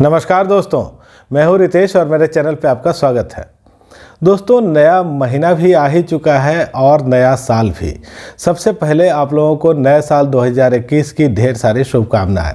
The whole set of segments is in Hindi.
नमस्कार दोस्तों, मैं हूं रितेश और मेरे चैनल पे आपका स्वागत है। दोस्तों, नया महीना भी आ ही चुका है और नया साल भी। सबसे पहले आप लोगों को नए साल 2021 की ढेर सारी शुभकामनाएं।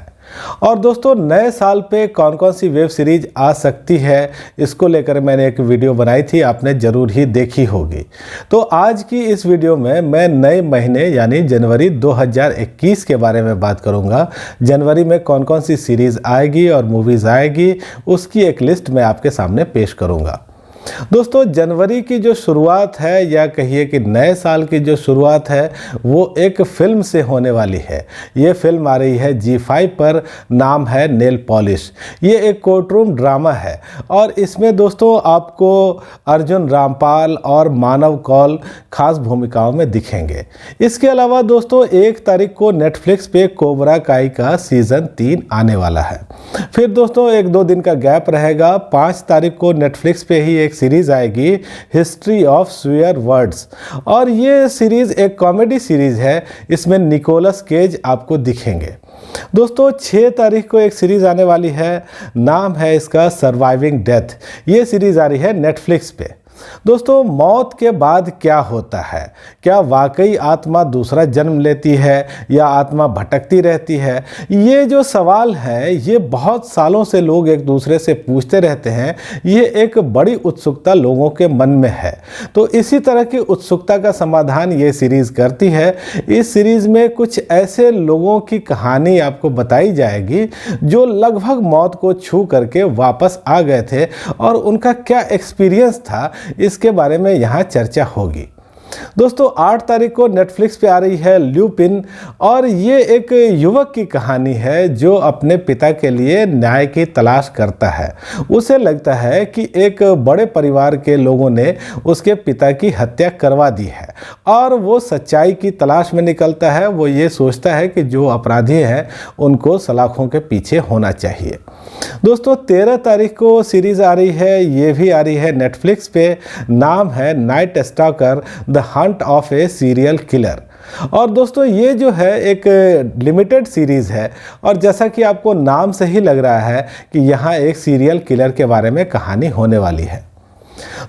और दोस्तों, नए साल पे कौन कौन सी वेब सीरीज आ सकती है, इसको लेकर मैंने एक वीडियो बनाई थी, आपने ज़रूर ही देखी होगी। तो आज की इस वीडियो में मैं नए महीने यानी जनवरी 2021 के बारे में बात करूंगा। जनवरी में कौन कौन सी सीरीज़ आएगी और मूवीज़ आएगी, उसकी एक लिस्ट मैं आपके सामने पेश करूंगा। दोस्तों, जनवरी की जो शुरुआत है या कहिए कि नए साल की जो शुरुआत है वो एक फिल्म से होने वाली है। ये फिल्म आ रही है G5 पर, नाम है नेल पॉलिश। ये एक कोर्टरूम ड्रामा है और इसमें दोस्तों आपको अर्जुन रामपाल और मानव कौल खास भूमिकाओं में दिखेंगे। इसके अलावा दोस्तों 1 तारीख को नेटफ्लिक्स पे कोबरा काई का सीज़न 3 आने वाला है। फिर दोस्तों 1-2 दिन का गैप रहेगा। 5 तारीख को नेटफ्लिक्स पे ही एक सीरीज़ आएगी, हिस्ट्री ऑफ स्वेयर वर्ड्स, और ये सीरीज़ एक कॉमेडी सीरीज़ है। इसमें निकोलस केज आपको दिखेंगे। दोस्तों 6 तारीख को एक सीरीज़ आने वाली है, नाम है इसका सर्वाइविंग डेथ। ये सीरीज़ आ रही है नेटफ्लिक्स पे। दोस्तों, मौत के बाद क्या होता है? क्या वाकई आत्मा दूसरा जन्म लेती है या आत्मा भटकती रहती है? ये जो सवाल है ये बहुत सालों से लोग एक दूसरे से पूछते रहते हैं। ये एक बड़ी उत्सुकता लोगों के मन में है। तो इसी तरह की उत्सुकता का समाधान ये सीरीज़ करती है। इस सीरीज़ में कुछ ऐसे लोगों की कहानी आपको बताई जाएगी जो लगभग मौत को छू करके वापस आ गए थे और उनका क्या एक्सपीरियंस था, इसके बारे में यहाँ चर्चा होगी। दोस्तों 8 तारीख को नेटफ्लिक्स पे आ रही है ल्यूपिन, और ये एक युवक की कहानी है जो अपने पिता के लिए न्याय की तलाश करता है। उसे लगता है कि एक बड़े परिवार के लोगों ने उसके पिता की हत्या करवा दी है और वो सच्चाई की तलाश में निकलता है। वो ये सोचता है कि जो अपराधी हैं उनको सलाखों के पीछे होना चाहिए। दोस्तों 13 तारीख को सीरीज़ आ रही है, ये भी आ रही है नेटफ्लिक्स पे, नाम है night stalker the Hunt of A serial killer. और दोस्तों ये जो है एक लिमिटेड सीरीज़ है और जैसा कि आपको नाम से ही लग रहा है कि यहाँ एक सीरियल किलर के बारे में कहानी होने वाली है।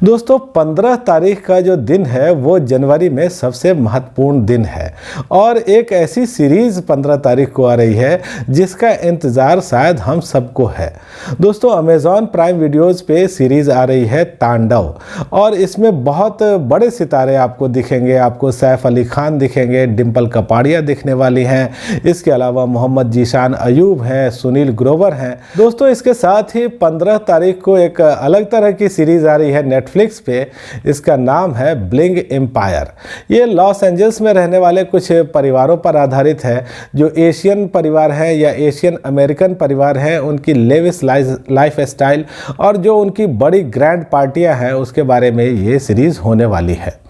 दोस्तों 15 तारीख का जो दिन है वो जनवरी में सबसे महत्वपूर्ण दिन है और एक ऐसी सीरीज़ 15 तारीख को आ रही है जिसका इंतज़ार शायद हम सबको है। दोस्तों अमेज़ॉन प्राइम वीडियोज़ पे सीरीज़ आ रही है तांडव, और इसमें बहुत बड़े सितारे आपको दिखेंगे। आपको सैफ अली खान दिखेंगे, डिम्पल कपाड़िया दिखने वाली हैं, इसके अलावा मोहम्मद जीशान अयूब हैं, सुनील ग्रोवर हैं। दोस्तों इसके साथ ही 15 तारीख को एक अलग तरह की सीरीज़ आ रही है नेटफ्लिक्स पे, इसका नाम है ब्लिंग एम्पायर। ये लॉस एंजल्स में रहने वाले कुछ परिवारों पर आधारित है जो एशियन परिवार हैं या एशियन अमेरिकन परिवार हैं, उनकी लेविश लाइफ स्टाइल और जो उनकी बड़ी ग्रैंड पार्टियां हैं उसके बारे में ये सीरीज़ होने वाली है।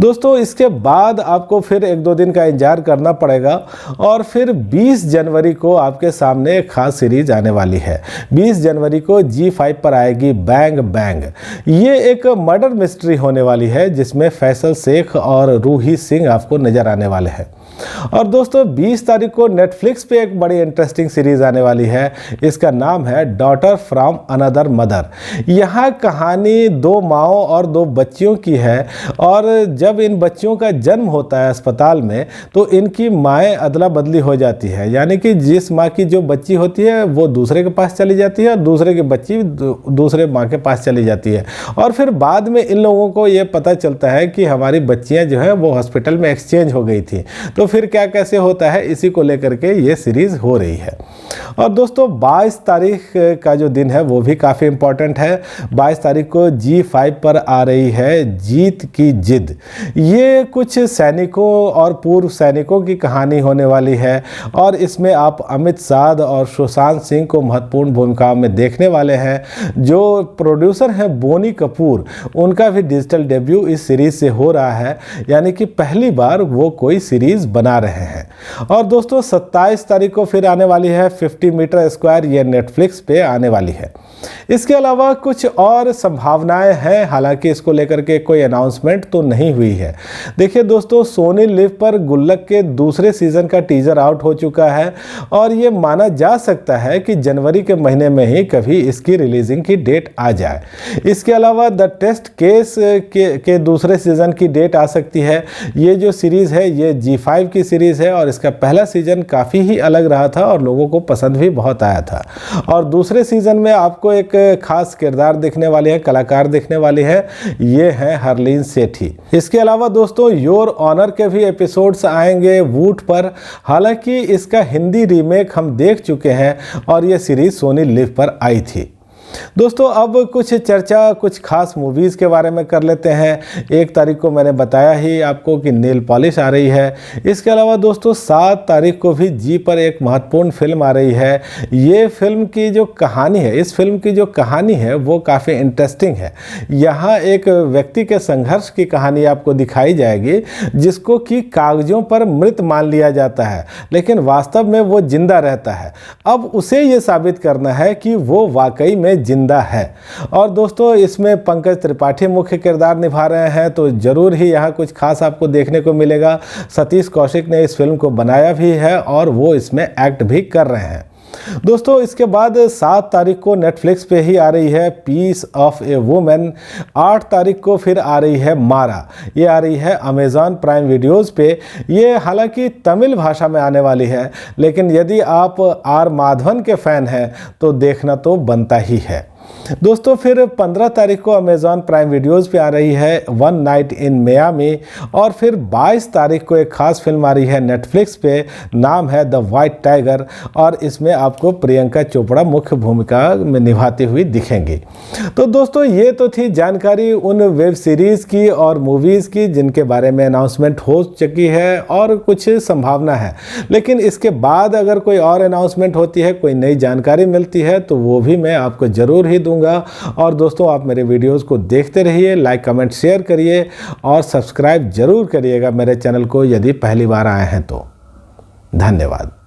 दोस्तों इसके बाद आपको फिर 1-2 दिन का इंतजार करना पड़ेगा और फिर 20 जनवरी को आपके सामने एक खास सीरीज आने वाली है। 20 जनवरी को G5 पर आएगी बैंग बैंग। ये एक मर्डर मिस्ट्री होने वाली है जिसमें फैसल शेख और रूही सिंह आपको नज़र आने वाले हैं। और दोस्तों 20 तारीख को नेटफ्लिक्स पे एक बड़ी इंटरेस्टिंग सीरीज़ आने वाली है, इसका नाम है डॉटर फ्रॉम अनदर मदर। यहाँ कहानी 2 माँओं और 2 बच्चियों की है और जब इन बच्चियों का जन्म होता है अस्पताल में तो इनकी माएँ अदला बदली हो जाती है, यानी कि जिस माँ की जो बच्ची होती है वो दूसरे के पास चली जाती है और दूसरे की बच्ची दूसरे माँ के पास चली जाती है। और फिर बाद में इन लोगों को ये पता चलता है कि हमारी बच्चियाँ जो है वो हॉस्पिटल में एक्सचेंज हो गई थी। तो फिर क्या कैसे होता है, इसी को लेकर के ये सीरीज़ हो रही है। और दोस्तों 22 तारीख का जो दिन है वो भी काफ़ी इम्पॉर्टेंट है। 22 तारीख को G5 पर आ रही है जीत की जिद। ये कुछ सैनिकों और पूर्व सैनिकों की कहानी होने वाली है और इसमें आप अमित साध और सुशांत सिंह को महत्वपूर्ण भूमिका में देखने वाले हैं। जो प्रोड्यूसर हैं बोनी कपूर, उनका भी डिजिटल डेब्यू इस सीरीज़ से हो रहा है, यानी कि पहली बार वो कोई सीरीज़ बना रहे हैं। और दोस्तों 27 तारीख को फिर आने वाली है 50 मीटर स्क्वायर ये नेटफ्लिक्स पे आने वाली है। इसके अलावा कुछ और संभावनाएं हैं, हालांकि इसको लेकर के कोई अनाउंसमेंट तो नहीं हुई है। देखिए दोस्तों, सोनी लिव पर गुल्लक के दूसरे सीजन का टीजर आउट हो चुका है और ये माना जा सकता है कि जनवरी के महीने में ही कभी इसकी रिलीजिंग की डेट आ जाए। इसके अलावा द टेस्ट केस के दूसरे सीजन की डेट आ सकती है। ये जो सीरीज़ है ये G5 की सीरीज़ है और इसका पहला सीजन काफ़ी ही अलग रहा था और लोगों को पसंद भी बहुत आया था। और दूसरे सीजन में आपको एक खास किरदार दिखने वाली है, कलाकार दिखने वाली है, ये है हरलीन सेठी। इसके अलावा दोस्तों योर ऑनर के भी एपिसोड्स आएंगे वूट पर। हालांकि इसका हिंदी रीमेक हम देख चुके हैं और ये सीरीज़ सोनी लिव पर आई थी। दोस्तों अब कुछ चर्चा कुछ खास मूवीज़ के बारे में कर लेते हैं। 1 तारीख को मैंने बताया ही आपको कि नेल पॉलिश आ रही है। इसके अलावा दोस्तों 7 तारीख को भी जी पर एक महत्वपूर्ण फिल्म आ रही है। ये फिल्म की जो कहानी है, इस फिल्म की जो कहानी है वो काफ़ी इंटरेस्टिंग है। यहाँ एक व्यक्ति के संघर्ष की कहानी आपको दिखाई जाएगी जिसको कि कागज़ों पर मृत मान लिया जाता है, लेकिन वास्तव में वो जिंदा रहता है। अब उसे ये साबित करना है कि वो वाकई में जिंदा है। और दोस्तों इसमें पंकज त्रिपाठी मुख्य किरदार निभा रहे हैं, तो जरूर ही यहाँ कुछ खास आपको देखने को मिलेगा। सतीश कौशिक ने इस फिल्म को बनाया भी है और वो इसमें एक्ट भी कर रहे हैं। दोस्तों इसके बाद 7 तारीख को नेटफ्लिक्स पे ही आ रही है पीस ऑफ ए वुमेन। 8 तारीख को फिर आ रही है मारा, ये आ रही है अमेज़ॉन प्राइम वीडियोस पे। ये हालांकि तमिल भाषा में आने वाली है, लेकिन यदि आप आर माधवन के फ़ैन हैं तो देखना तो बनता ही है। दोस्तों फिर 15 तारीख को अमेज़ॉन प्राइम वीडियोस पे आ रही है वन नाइट इन मियामी। और फिर 22 तारीख को एक खास फिल्म आ रही है नेटफ्लिक्स पे, नाम है द वाइट टाइगर और इसमें आपको प्रियंका चोपड़ा मुख्य भूमिका में निभाती हुई दिखेंगी। तो दोस्तों ये तो थी जानकारी उन वेब सीरीज़ की और मूवीज़ की जिनके बारे में अनाउंसमेंट हो चुकी है और कुछ संभावना है। लेकिन इसके बाद अगर कोई और अनाउंसमेंट होती है, कोई नई जानकारी मिलती है, तो वो भी मैं आपको ज़रूर ही दूंगा। और दोस्तों आप मेरे वीडियोस को देखते रहिए, लाइक कमेंट शेयर करिए और सब्सक्राइब जरूर करिएगा मेरे चैनल को यदि पहली बार आए हैं तो। धन्यवाद।